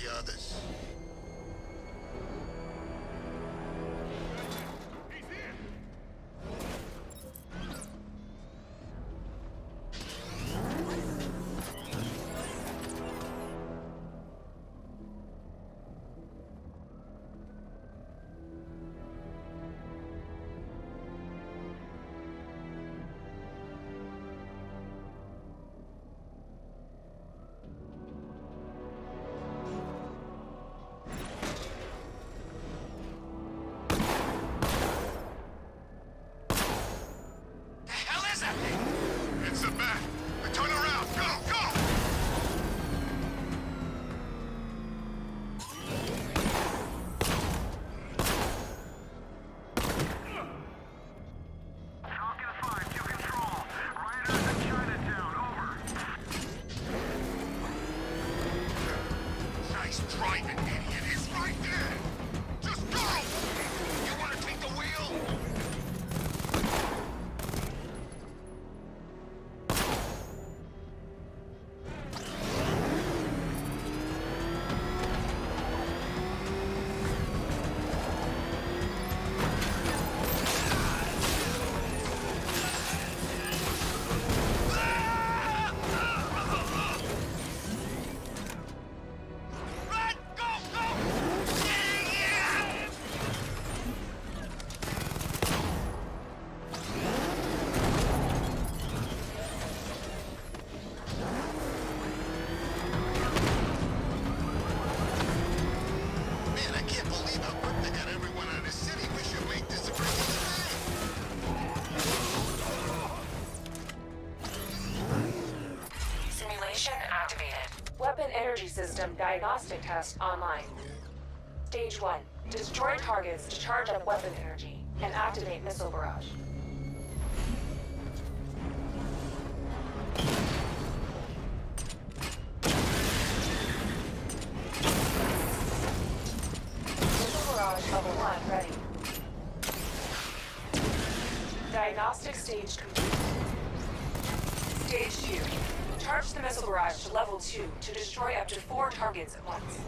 the others. It's the bat. Turn around. Go, go! Falcon 5 to control. Riders in Chinatown, over. Nice driving, idiot. He's right there. Just go! You want to take the wheel? Weapon energy system diagnostic test online. Stage 1. Destroy targets to charge up weapon energy and activate missile barrage. Missile barrage level 1 ready. Diagnostic stage complete. Stage 2. Charge the missile barrage to level 2 to destroy up to 4 targets at once.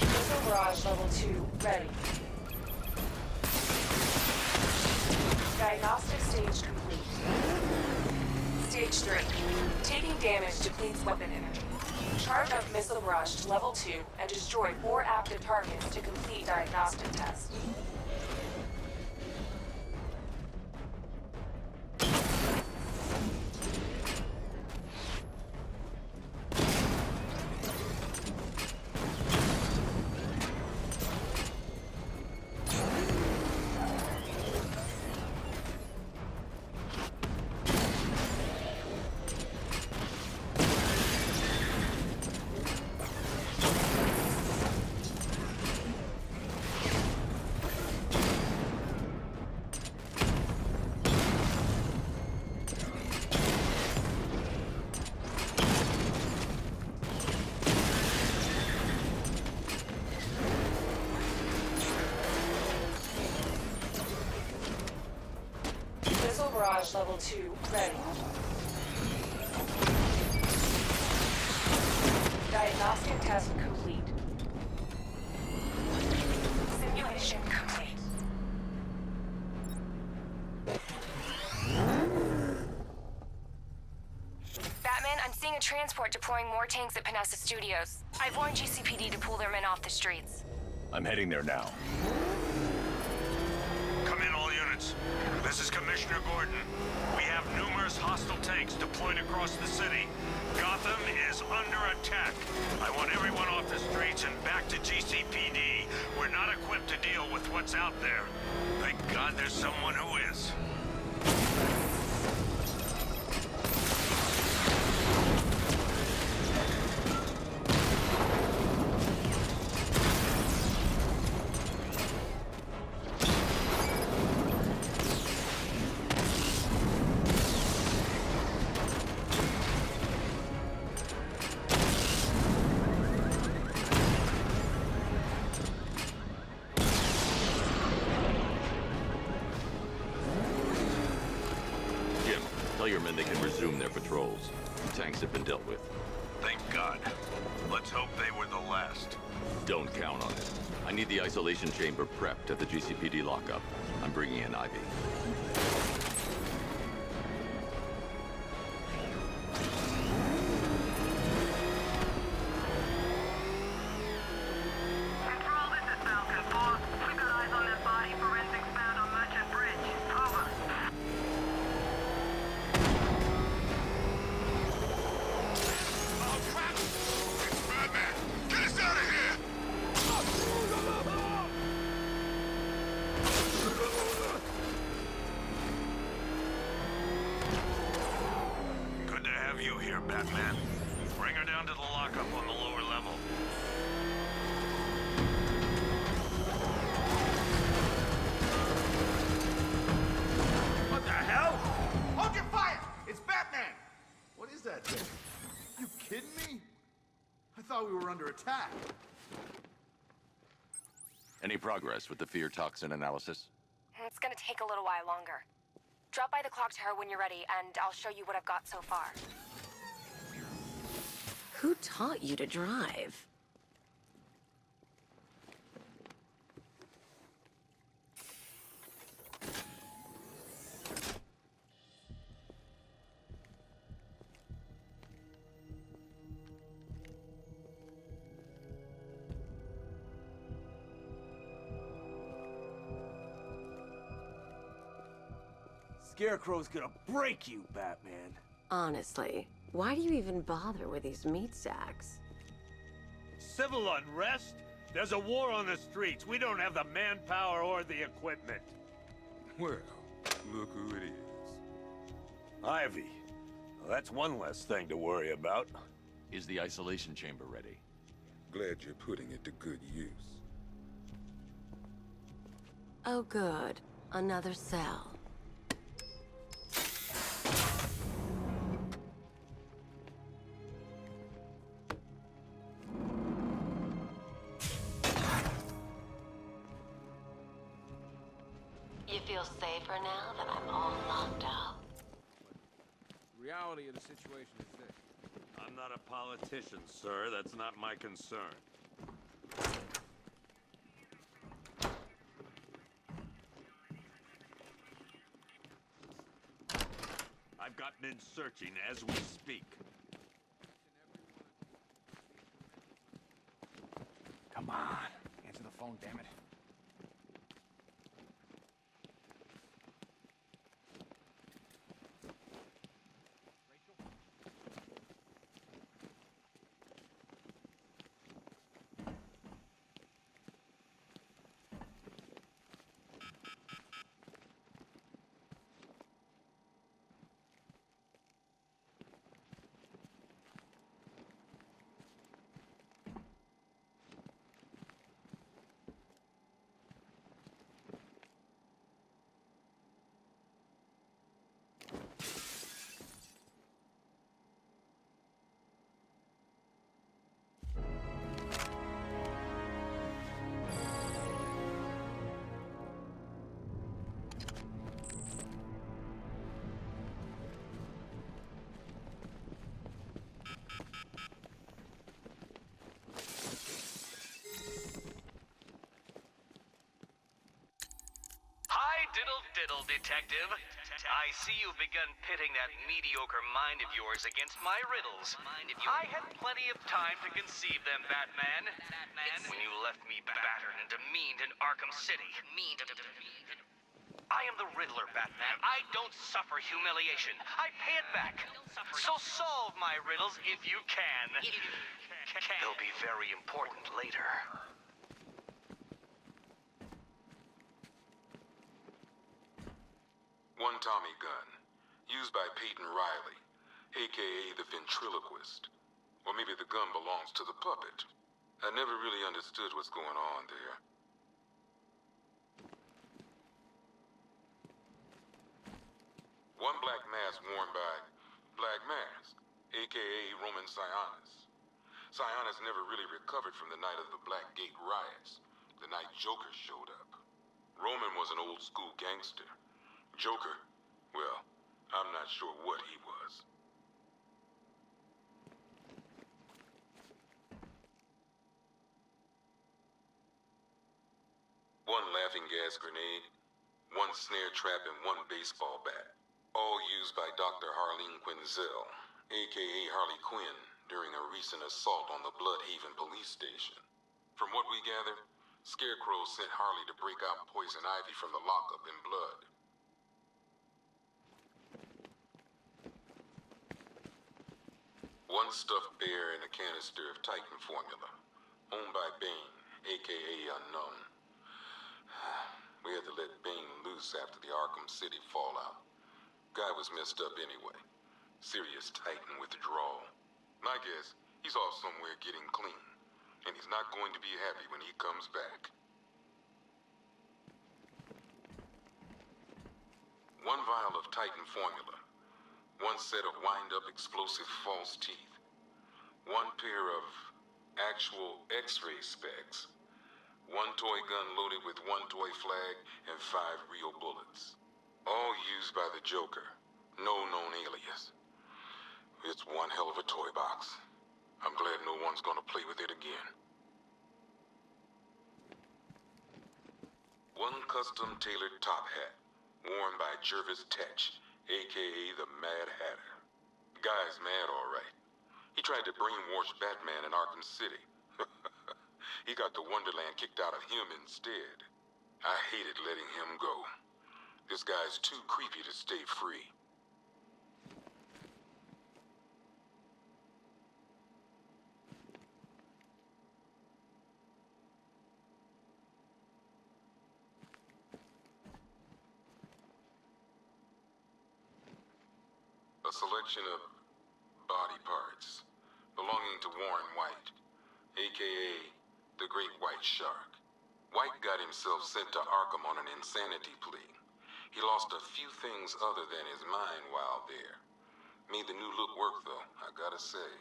Missile barrage level 2 ready. Diagnostic stage complete. Stage 3. Taking damage depletes weapon energy. Charge up missile barrage to level 2 and destroy 4 active targets to complete diagnostic test. Barrage level 2 ready. Diagnostic test complete. Simulation complete. Batman, I'm seeing a transport deploying more tanks at Panessa Studios. I've warned GCPD to pull their men off the streets. I'm heading there now. Come in, all units. This is Commissioner Gordon. We have numerous hostile tanks deployed across the city. Gotham is under attack. I want everyone off the streets and back to GCPD. We're not equipped to deal with what's out there. Thank God there's someone who is. Tell your men they can resume their patrols. Tanks have been dealt with. Thank God. Let's hope they were the last. Don't count on it. I need the isolation chamber prepped at the GCPD lockup. I'm bringing in Ivy. Control, this is Falcon 4. We've got eyes on that body. Forensics found on Merchant Bridge. Over. Oh, crap! It's Batman! Get us out of here! Good to have you here, Batman. Bring her down to the lockup on the lower level. What the hell? Hold your fire! It's Batman! What is that thing? You kidding me? I thought we were under attack. Any progress with the fear toxin analysis? It's gonna take a little while longer. Drop by the clock tower when you're ready, and I'll show you what I've got so far. Who taught you to drive? Scarecrow's gonna break you, Batman. Honestly, why do you even bother with these meat sacks? Civil unrest? There's a war on the streets. We don't have the manpower or the equipment. Well, look who it is. Ivy. Well, that's one less thing to worry about. Is the isolation chamber ready? Glad you're putting it to good use. Oh good, another cell. You feel safer now that I'm all locked up? Reality of the situation is this. I'm not a politician, sir. That's not my concern. I've got men searching as we speak. Come on. Answer the phone, damn it. Diddle, detective. I see you've begun pitting that mediocre mind of yours against my riddles. I had plenty of time to conceive them, Batman. When you left me battered and demeaned in Arkham City. I am the Riddler, Batman. I don't suffer humiliation. I pay it back. So solve my riddles if you can. They'll be very important later. One Tommy gun, used by Peyton Riley, a.k.a. the ventriloquist. Or maybe the gun belongs to the puppet. I never really understood what's going on there. One black mask worn by Black Mask, a.k.a. Roman Sionis. Sionis never really recovered from the night of the Black Gate riots, the night Joker showed up. Roman was an old-school gangster. Joker, well, I'm not sure what he was. One laughing gas grenade, one snare trap, and one baseball bat. All used by Dr. Harleen Quinzel, aka Harley Quinn, during a recent assault on the Bloodhaven police station. From what we gather, Scarecrow sent Harley to break out Poison Ivy from the lockup in blood. One stuffed bear and a canister of Titan formula, owned by Bane, aka Unknown. We had to let Bane loose after the Arkham City fallout. Guy was messed up anyway. Serious Titan withdrawal. My guess, he's off somewhere getting clean. And he's not going to be happy when he comes back. One vial of Titan formula. One set of wind-up explosive false teeth. One pair of actual X-ray specs. One toy gun loaded with one toy flag and 5 real bullets. All used by the Joker. No known alias. It's one hell of a toy box. I'm glad no one's gonna play with it again. One custom-tailored top hat, worn by Jervis Tetch, aka the Mad Hatter. Guy's mad, all right. He tried to brainwash Batman in Arkham City. He got the Wonderland kicked out of him instead. I hated letting him go. This guy's too creepy to stay free. A selection of body parts belonging to Warren White, aka the Great White Shark. White got himself sent to Arkham on an insanity plea. He lost a few things other than his mind while there. Made the new look work though, I gotta say.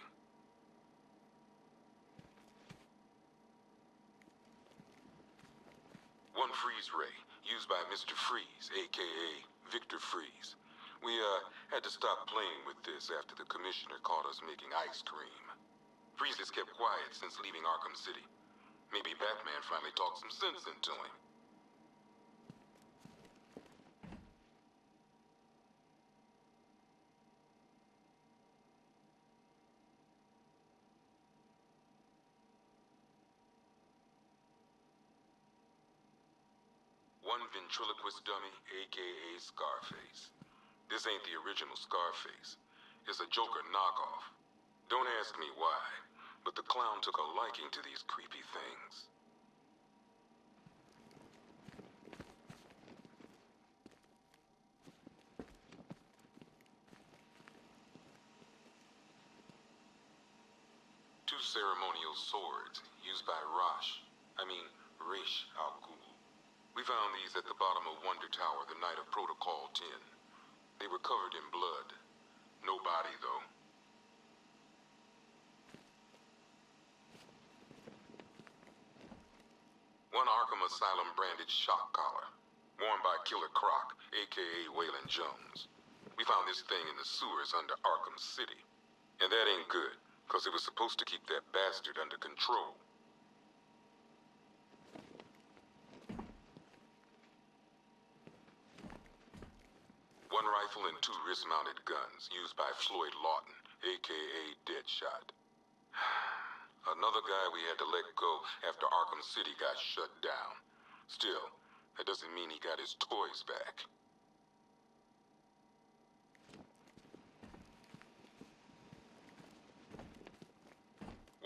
One freeze ray, used by Mr. Freeze, aka Victor Freeze. We, had to stop playing with this after the commissioner caught us making ice cream. Freeze has kept quiet since leaving Arkham City. Maybe Batman finally talked some sense into him. One ventriloquist dummy, aka Scarface. This ain't the original Scarface. It's a Joker knockoff. Don't ask me why, but the clown took a liking to these creepy things. Two ceremonial swords used by Rish Al Ghul. We found these at the bottom of Wonder Tower the night of Protocol 10. They were covered in blood. No body, though. One Arkham Asylum branded shock collar, worn by Killer Croc, aka Waylon Jones. We found this thing in the sewers under Arkham City. And that ain't good, because it was supposed to keep that bastard under control. One rifle and 2 wrist-mounted guns used by Floyd Lawton, aka Deadshot. Another guy we had to let go after Arkham City got shut down. Still, that doesn't mean he got his toys back.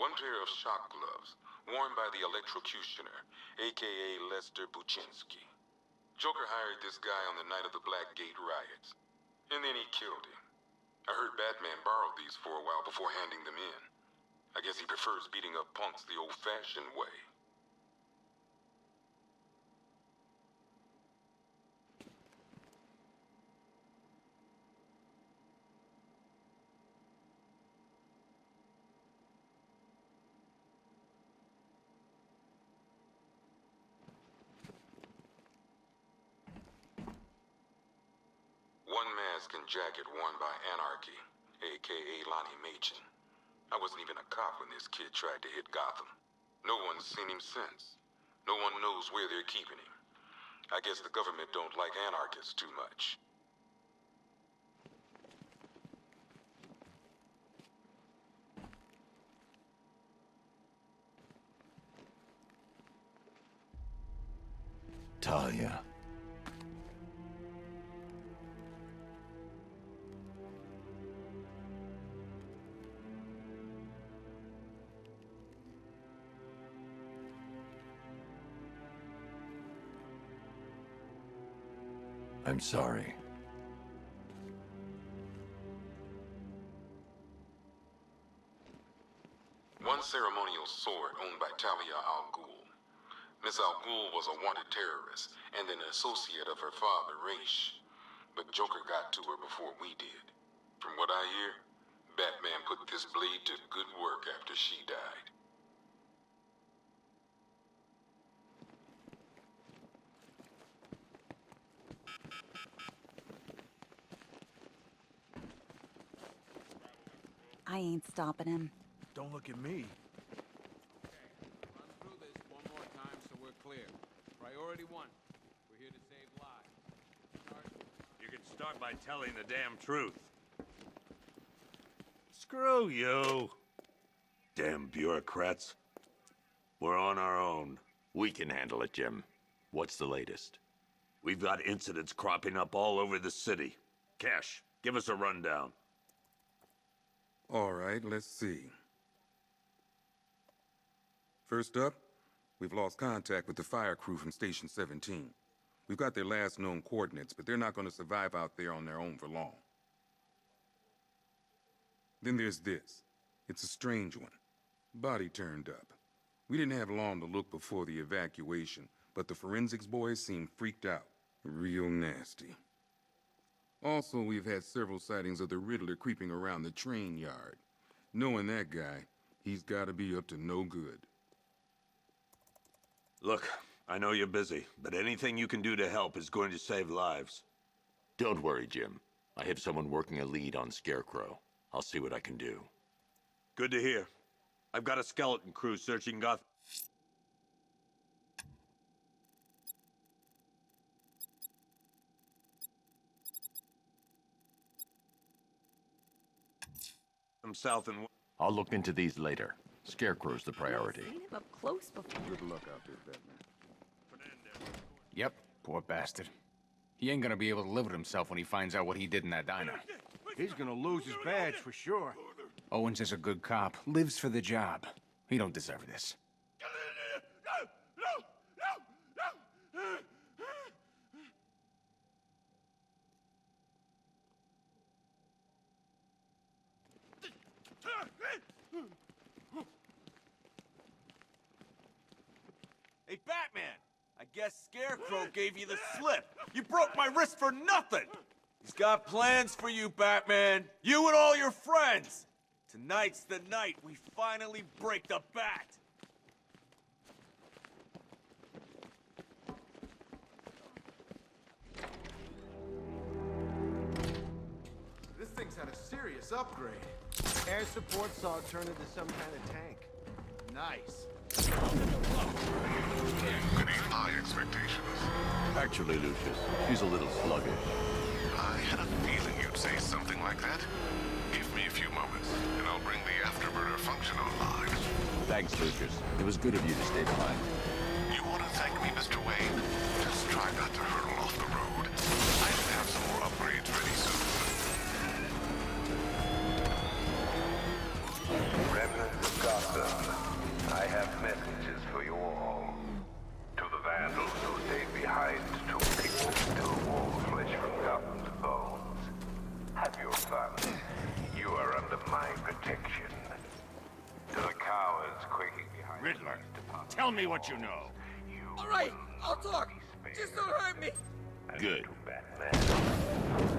One pair of shock gloves, worn by the Electrocutioner, aka Lester Buczynski. Joker hired this guy on the night of the Blackgate riots. And then he killed him. I heard Batman borrowed these for a while before handing them in. I guess he prefers beating up punks the old-fashioned way. One mask mask and jacket worn by Anarchy, aka Lonnie Machin. I wasn't even a cop when this kid tried to hit Gotham. No one's seen him since. No one knows where they're keeping him. I guess the government don't like anarchists too much. Talia. I'm sorry. One ceremonial sword owned by Talia Al Ghul. Miss Al Ghul was a wanted terrorist and an associate of her father, Raish. But Joker got to her before we did. From what I hear, Batman put this blade to good work after she died. I ain't stopping him. Don't look at me. Run through this one more time so we're clear. Priority 1. We're here to save lives. Start. You can start by telling the damn truth. Screw you. Damn bureaucrats. We're on our own. We can handle it, Jim. What's the latest? We've got incidents cropping up all over the city. Cash, give us a rundown. All right, let's see. First up, we've lost contact with the fire crew from Station 17. We've got their last known coordinates, but they're not going to survive out there on their own for long. Then there's this. It's a strange one. Body turned up. We didn't have long to look before the evacuation, but the forensics boys seemed freaked out. Real nasty. Also, we've had several sightings of the Riddler creeping around the train yard. Knowing that guy, he's got to be up to no good. Look, I know you're busy, but anything you can do to help is going to save lives. Don't worry, Jim. I have someone working a lead on Scarecrow. I'll see what I can do. Good to hear. I've got a skeleton crew searching Gotham South and... I'll look into these later. Scarecrow's the priority. I've seen him up close before. Good luck out there, Batman. Yep, poor bastard. He ain't gonna be able to live with himself when he finds out what he did in that diner. He's gonna lose his badge for sure. Owens is a good cop, lives for the job. He don't deserve this. Hey, Batman! I guess Scarecrow gave you the slip. You broke my wrist for nothing! He's got plans for you, Batman. You and all your friends. Tonight's the night we finally break the bat. This thing's had a serious upgrade. Air support saw it turn into some kind of tank. Nice. Pretty high expectations. Actually, Lucius, she's a little sluggish. I had a feeling you'd say something like that. Give me a few moments, and I'll bring the afterburner function online. Thanks, Lucius. It was good of you to stay behind. You want to thank me, Mr. Wayne? Just try not to hurtle off the road. I should have some more upgrades ready soon. Remnants of Gotham, I have messages for you all. To the vandals who stayed behind to pick the still warm flesh from Gotham's bones. Have your fun. You are under my protection. To the cowards quaking behind Riddler, tell me what you know. All right, I'll talk. Just don't hurt me. Good. Batman,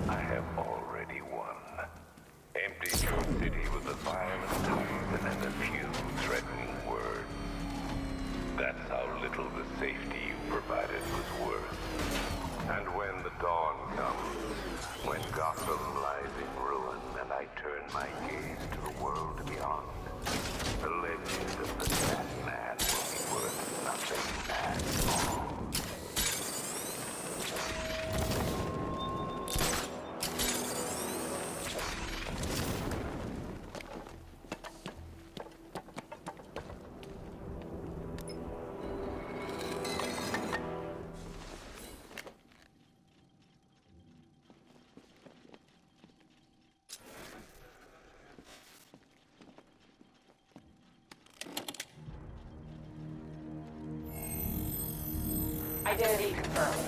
I have already won. Emptied your city with a violent tyrant and a few threatening words. That's how little the safety you provided was worth. And when the dawn comes, when Gotham Identity confirmed.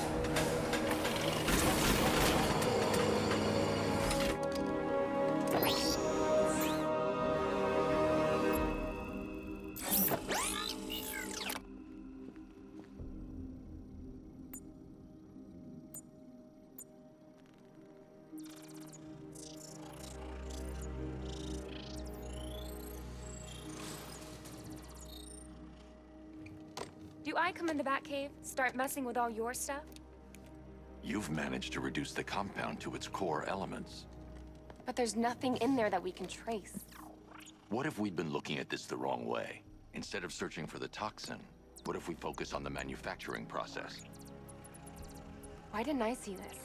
Do I come in the Batcave, start messing with all your stuff? You've managed to reduce the compound to its core elements. But there's nothing in there that we can trace. What if we'd been looking at this the wrong way? Instead of searching for the toxin, what if we focus on the manufacturing process? Why didn't I see this?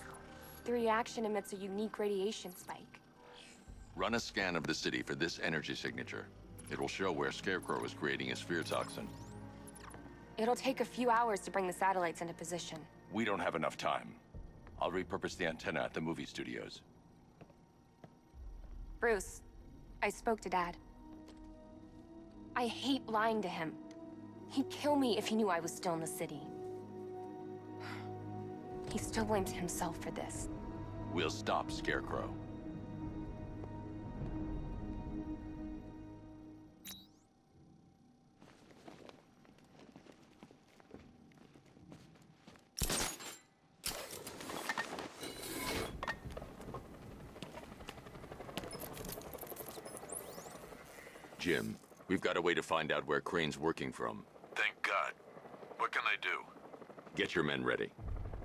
The reaction emits a unique radiation spike. Run a scan of the city for this energy signature. It will show where Scarecrow is creating his fear toxin. It'll take a few hours to bring the satellites into position. We don't have enough time. I'll repurpose the antenna at the movie studios. Bruce, I spoke to Dad. I hate lying to him. He'd kill me if he knew I was still in the city. He still blames himself for this. We'll stop Scarecrow. Jim, we've got a way to find out where Crane's working from. Thank God. What can I do? Get your men ready.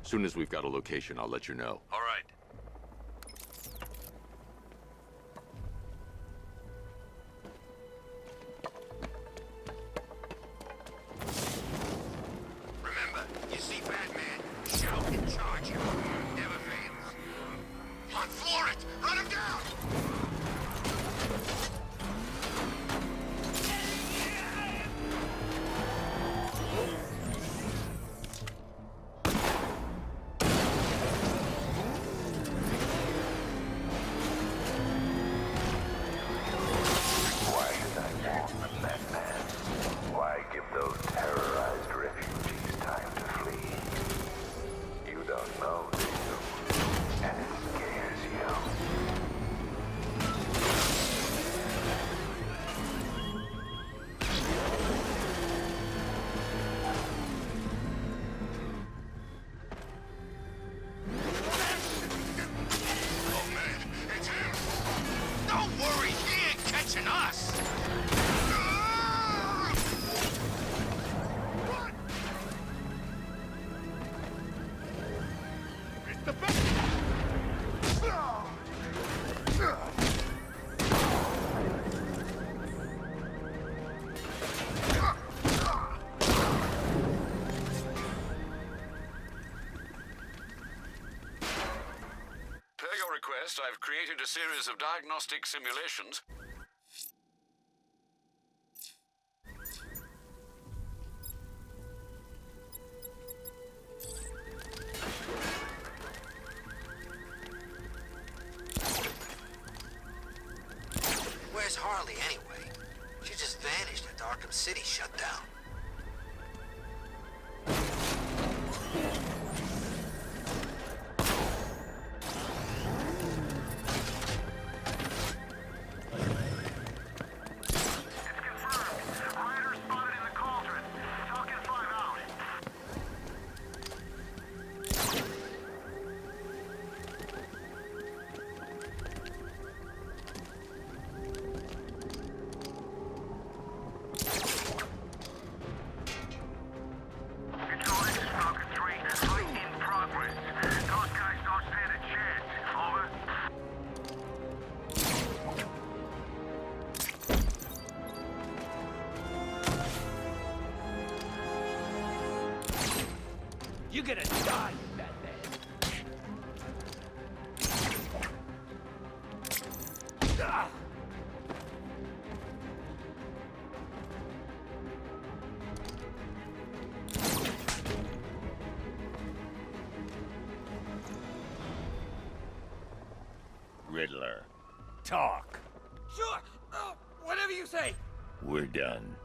Soon as we've got a location, I'll let you know. All right. Remember, you see Batman, shout and charge him. Never fails. On floor it! Run him down! I've created a series of diagnostic simulations. Where's Harley anyway? She just vanished after Arkham City shut down. You're gonna die, Batman. Ah! Riddler, talk. Sure. Whatever you say. We're done.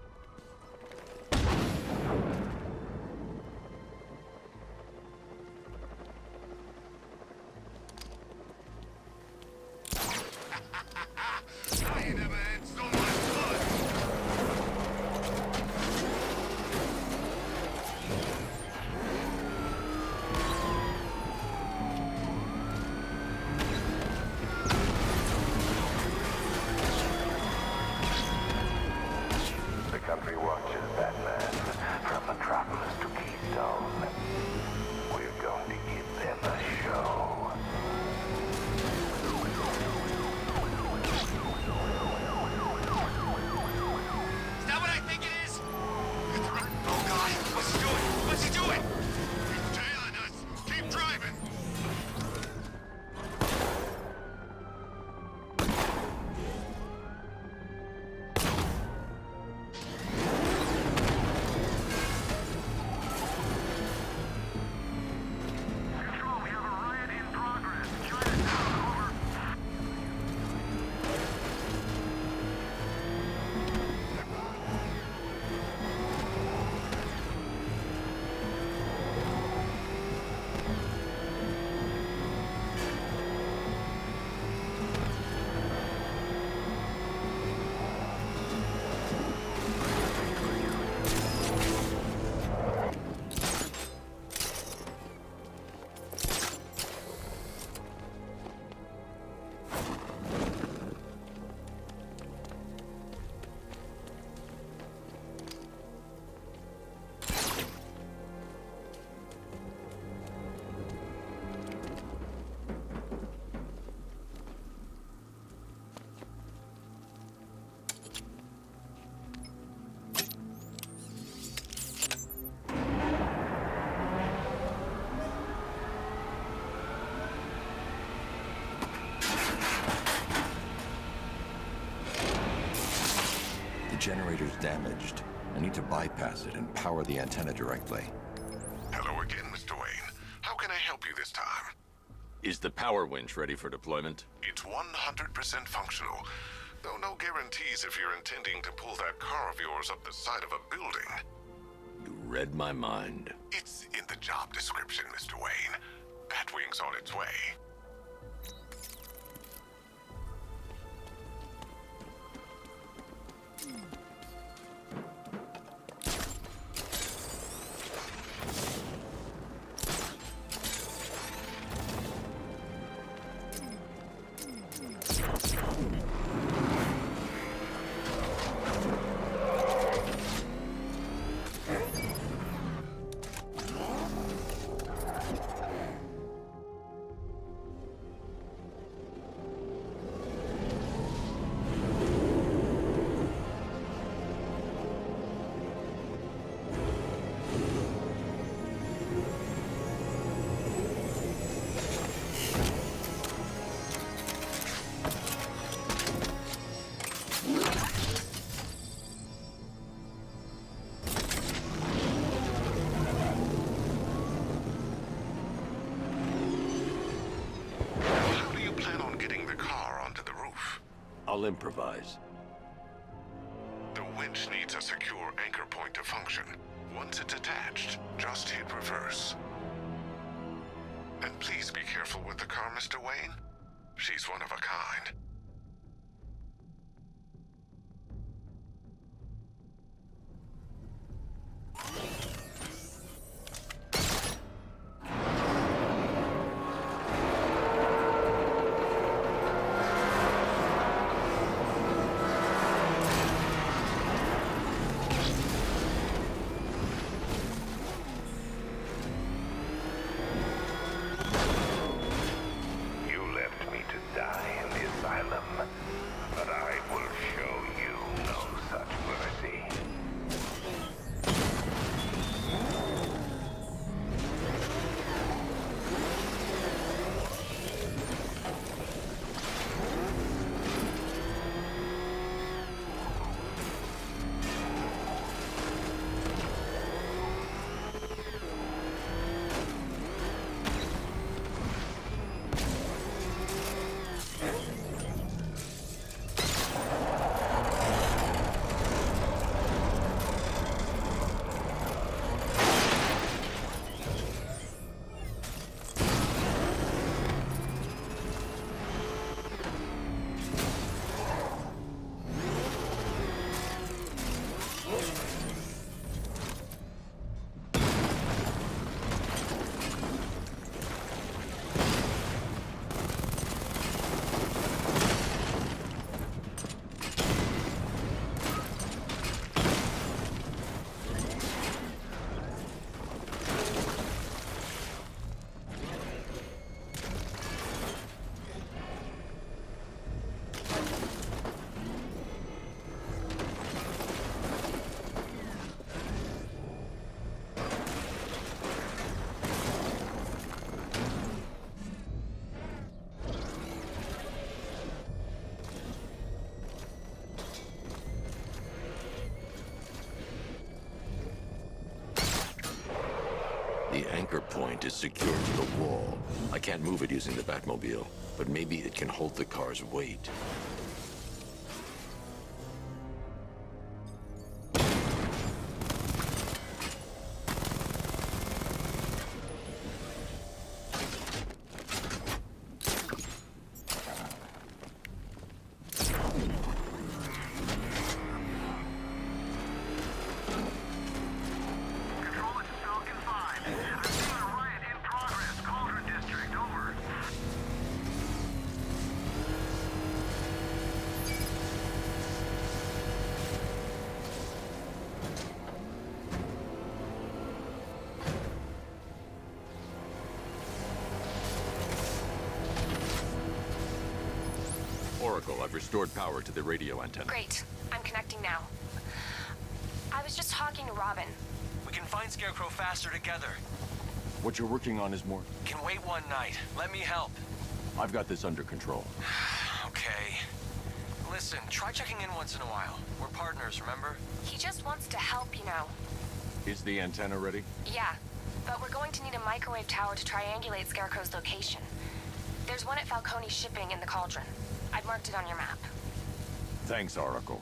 generator's damaged. I need to bypass it and power the antenna directly. Hello again, Mr. Wayne. How can I help you this time? Is the power winch ready for deployment? It's 100% functional, though no guarantees if you're intending to pull that car of yours up the side of a building. You read my mind. It's in the job description, Mr. Wayne. Batwing's on its way. I'll improvise. The winch needs a secure anchor point to function. Once it's attached, just hit reverse. And please be careful with the car, Mr. Wayne. She's one of a kind. The anchor point is secured to the wall. I can't move it using the Batmobile, but maybe it can hold the car's weight. Oracle, I've restored power to the radio antenna. Great. I'm connecting now. I was just talking to Robin. We can find Scarecrow faster together. What you're working on is more... Can wait one night. Let me help. I've got this under control. Okay. Listen, try checking in once in a while. We're partners, remember? He just wants to help, you know. Is the antenna ready? Yeah, but we're going to need a microwave tower to triangulate Scarecrow's location. There's one at Falcone's shipping in the Cauldron. I've marked it on your map. Thanks, Oracle.